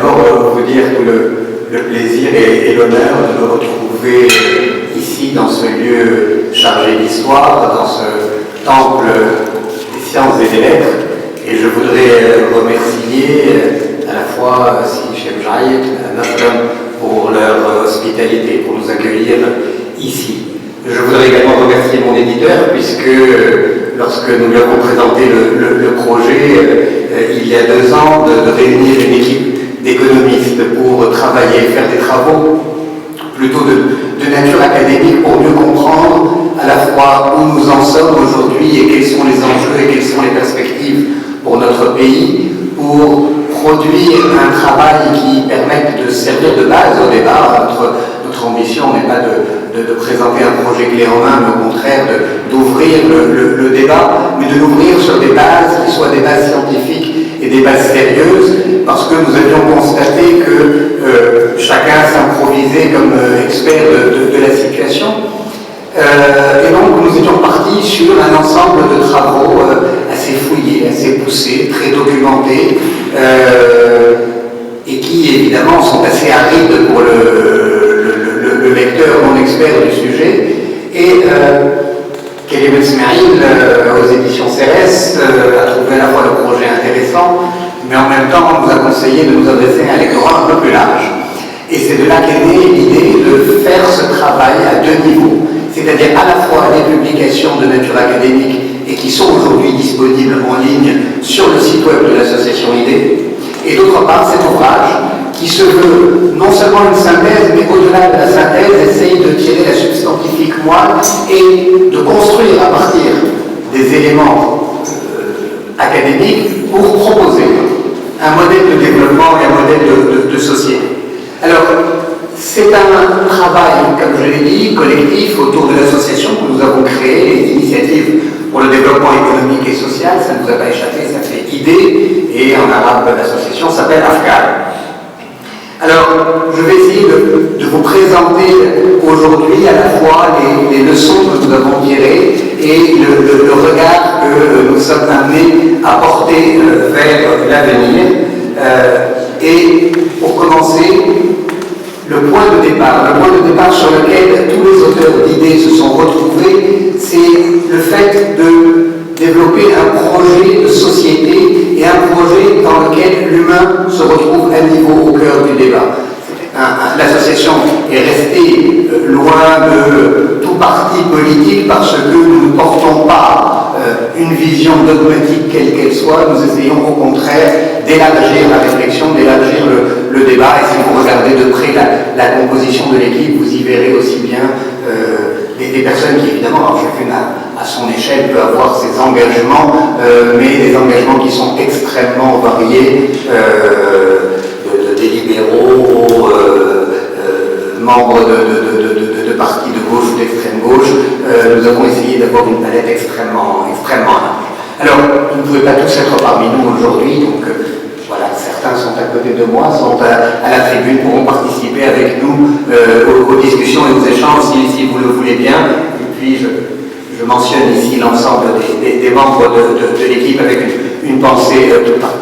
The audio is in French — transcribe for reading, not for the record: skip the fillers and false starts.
d'abord vous dire tout le plaisir et l'honneur de me retrouver ici dans ce lieu chargé d'histoire, dans ce temple des sciences et des lettres. Et je voudrais remercier à la fois Sichem Jayet et Nasram pour leur hospitalité, pour nous accueillir ici. Je voudrais également remercier mon éditeur, puisque lorsque nous lui avons présenté le projet, il y a 2 ans, de réunir une équipe d'économistes pour travailler, faire des travaux plutôt de nature académique pour mieux comprendre à la fois où nous en sommes aujourd'hui et quels sont les enjeux et quelles sont les perspectives pour notre pays, pour produire un travail qui permette de servir de base au débat. Notre ambition n'est pas de présenter un projet clé en main, mais au contraire d'ouvrir le débat, mais de l'ouvrir sur des bases qui soient des bases scientifiques et des bases sérieuses, parce que nous avions constaté que chacun s'improvisait comme expert de la situation. Et donc nous étions partis sur un ensemble de travaux assez fouillés, assez poussés, très documentés, et qui évidemment sont assez arides pour le lecteur non expert du sujet. Et Kelly Ismail, aux éditions CRS, a trouvé à la fois le projet intéressant, mais en même temps nous a conseillé de nous adresser à un lectorat un peu plus large. Et c'est de là qu'est née l'idée de faire ce travail à 2 niveaux, c'est-à-dire à la fois des publications de nature académique et qui sont aujourd'hui disponibles en ligne sur le site web de l'association IDEE, et d'autre part cet ouvrage qui se veut non seulement une synthèse, mais au-delà de la synthèse, essaye de tirer la substantifique moelle et de construire à partir des éléments académiques pour proposer un modèle de développement et un modèle de société. Alors, c'est un travail, comme je l'ai dit, collectif autour de l'association que nous avons créée, les initiatives pour le développement économique et social, ça ne nous a pas échappé, ça fait IDEE, et en arabe l'association s'appelle Afkar. Alors, je vais essayer de vous présenter aujourd'hui à la fois les leçons que nous avons tirées et le regard que nous sommes amenés à porter vers l'avenir. Et pour commencer, le point de départ sur lequel tous les auteurs d'idées se sont retrouvés, c'est le fait de développer un projet de société et un projet dans lequel l'humain se retrouve à niveau au cœur du débat. L'association est restée loin de tout parti politique parce que nous ne portons pas une vision dogmatique quelle qu'elle soit. Nous essayons au contraire d'élargir la réflexion, d'élargir le débat. Et si vous regardez de près la composition de l'équipe, vous y verrez aussi bien des personnes qui évidemment, alors chacune à son échelle peut avoir ses engagements, mais des engagements qui sont extrêmement variés, des libéraux aux membres de partis de gauche ou d'extrême gauche. Nous avons essayé d'avoir une palette extrêmement large. Alors, vous ne pouvez pas tous être parmi nous aujourd'hui, donc voilà, certains sont à côté de moi, sont à la tribune, pourront participer avec nous aux discussions et aux échanges si vous le voulez bien. Et puis, je mentionne ici l'ensemble des membres de l'équipe avec une pensée toute particulière.